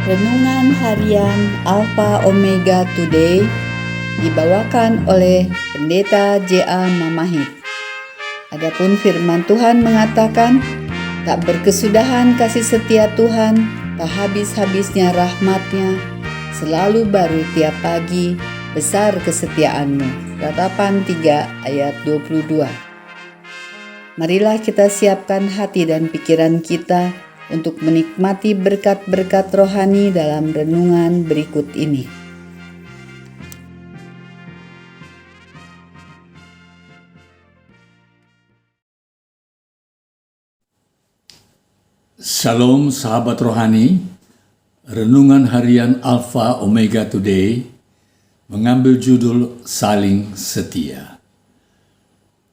Renungan Harian Alpha Omega Today dibawakan oleh Pendeta J.A. Mamahit. Adapun firman Tuhan mengatakan, tak berkesudahan kasih setia Tuhan, tak habis-habisnya rahmat-Nya, selalu baru tiap pagi, besar kesetiaan-Mu. Ratapan 3 ayat 22. Marilah kita siapkan hati dan pikiran kita untuk menikmati berkat-berkat rohani dalam renungan berikut ini. Shalom sahabat rohani, renungan harian Alpha Omega Today mengambil judul Saling Setia.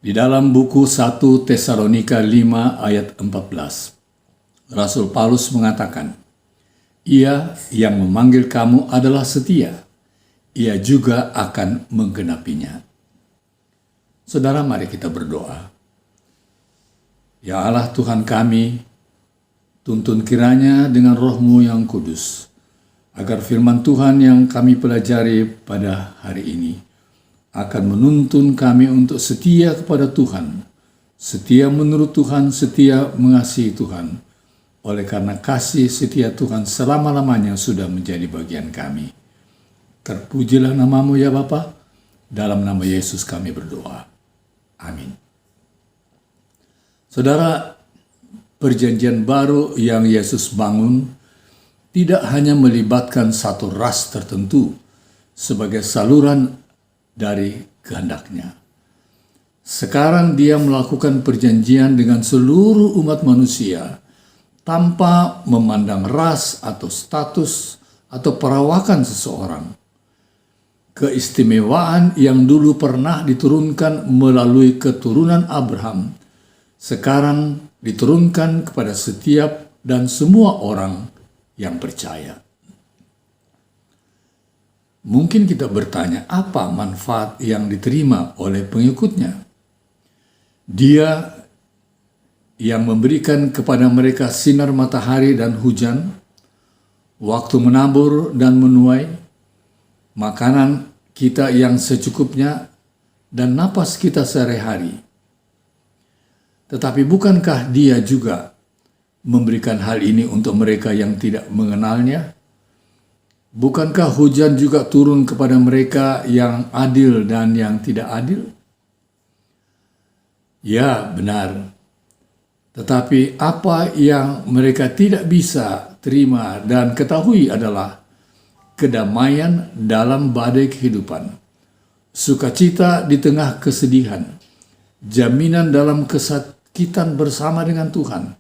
Di dalam buku 1 Tesalonika 5 ayat 14, Rasul Paulus mengatakan, Ia yang memanggil kamu adalah setia, Ia juga akan menggenapinya. Saudara, mari kita berdoa. Ya Allah Tuhan kami, tuntun kiranya dengan roh-Mu yang kudus, agar firman Tuhan yang kami pelajari pada hari ini akan menuntun kami untuk setia kepada Tuhan, setia menurut Tuhan, setia mengasihi Tuhan. Oleh karena kasih setia Tuhan selama-lamanya sudah menjadi bagian kami. Terpujilah nama-Mu ya Bapa, dalam nama Yesus kami berdoa. Amin. Saudara, perjanjian baru yang Yesus bangun tidak hanya melibatkan satu ras tertentu sebagai saluran dari kehendak-Nya. Sekarang Dia melakukan perjanjian dengan seluruh umat manusia tanpa memandang ras atau status atau perawakan seseorang. Keistimewaan yang dulu pernah diturunkan melalui keturunan Abraham sekarang diturunkan kepada setiap dan semua orang yang percaya. Mungkin kita bertanya, apa manfaat yang diterima oleh pengikutnya? Dia yang memberikan kepada mereka sinar matahari dan hujan, waktu menabur dan menuai, makanan kita yang secukupnya, dan napas kita sehari-hari. Tetapi bukankah Dia juga memberikan hal ini untuk mereka yang tidak mengenalnya? Bukankah hujan juga turun kepada mereka yang adil dan yang tidak adil? Ya, benar. Tetapi apa yang mereka tidak bisa terima dan ketahui adalah kedamaian dalam badai kehidupan, sukacita di tengah kesedihan, jaminan dalam kesakitan bersama dengan Tuhan,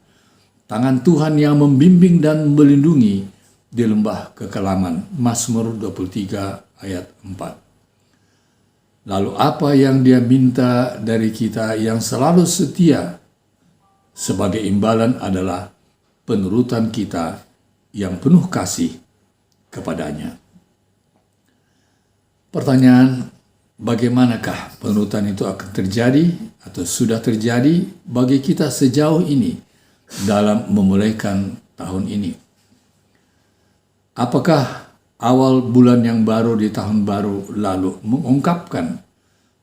tangan Tuhan yang membimbing dan melindungi di lembah kekelaman. Mazmur 23 ayat 4. Lalu apa yang Dia minta dari kita yang selalu setia? Sebagai imbalan adalah penurutan kita yang penuh kasih kepadanya. Pertanyaan, bagaimanakah penurutan itu akan terjadi atau sudah terjadi bagi kita sejauh ini dalam memulaikan tahun ini? Apakah awal bulan yang baru di tahun baru lalu mengungkapkan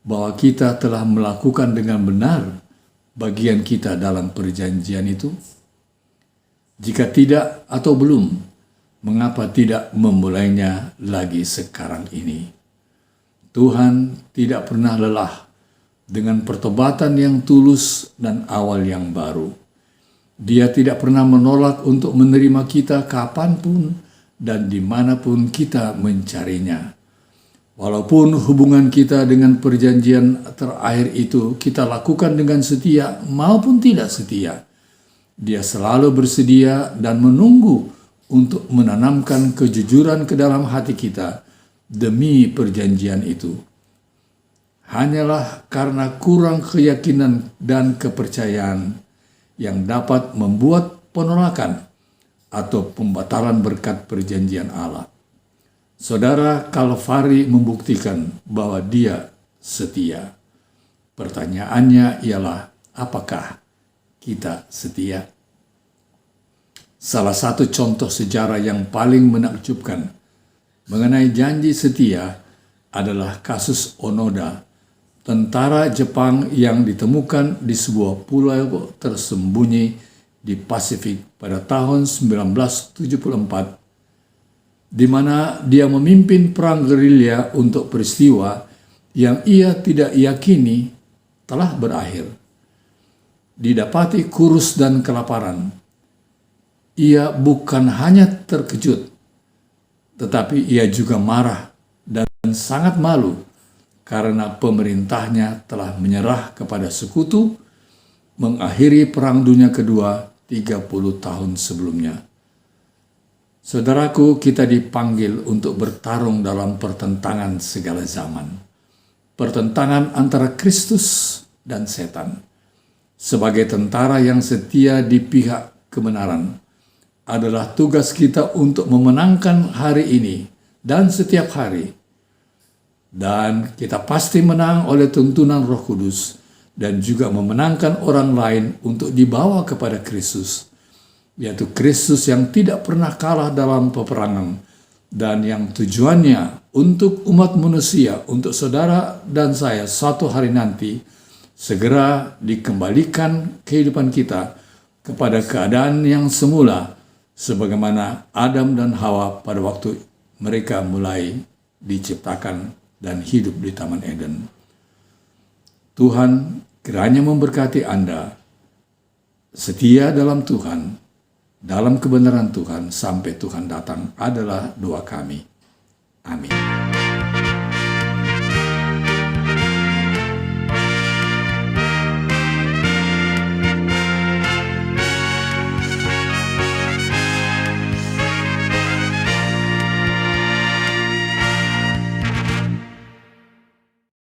bahwa kita telah melakukan dengan benar bagian kita dalam perjanjian itu? Jika tidak atau belum, mengapa tidak memulainya lagi sekarang ini? Tuhan tidak pernah lelah dengan pertobatan yang tulus dan awal yang baru. Dia tidak pernah menolak untuk menerima kita kapanpun dan dimanapun kita mencarinya. Walaupun hubungan kita dengan perjanjian terakhir itu kita lakukan dengan setia maupun tidak setia, Dia selalu bersedia dan menunggu untuk menanamkan kejujuran ke dalam hati kita demi perjanjian itu. Hanyalah karena kurang keyakinan dan kepercayaan yang dapat membuat penolakan atau pembatalan berkat perjanjian Allah. Saudara, Kalvari membuktikan bahwa Dia setia. Pertanyaannya ialah, apakah kita setia? Salah satu contoh sejarah yang paling menakjubkan mengenai janji setia adalah kasus Onoda, tentara Jepang yang ditemukan di sebuah pulau tersembunyi di Pasifik pada tahun 1974, di mana dia memimpin perang gerilya untuk peristiwa yang ia tidak yakini telah berakhir. Didapati kurus dan kelaparan, ia bukan hanya terkejut, tetapi ia juga marah dan sangat malu karena pemerintahnya telah menyerah kepada sekutu, mengakhiri Perang Dunia Kedua 30 tahun sebelumnya. Saudaraku, kita dipanggil untuk bertarung dalam pertentangan segala zaman. Pertentangan antara Kristus dan setan. Sebagai tentara yang setia di pihak kebenaran, adalah tugas kita untuk memenangkan hari ini dan setiap hari. Dan kita pasti menang oleh tuntunan Roh Kudus dan juga memenangkan orang lain untuk dibawa kepada Kristus, yaitu Kristus yang tidak pernah kalah dalam peperangan dan yang tujuannya untuk umat manusia, untuk saudara dan saya suatu hari nanti segera dikembalikan kehidupan kita kepada keadaan yang semula sebagaimana Adam dan Hawa pada waktu mereka mulai diciptakan dan hidup di Taman Eden. Tuhan kiranya memberkati Anda, setia dalam Tuhan, dalam kebenaran Tuhan sampai Tuhan datang adalah doa kami. Amin.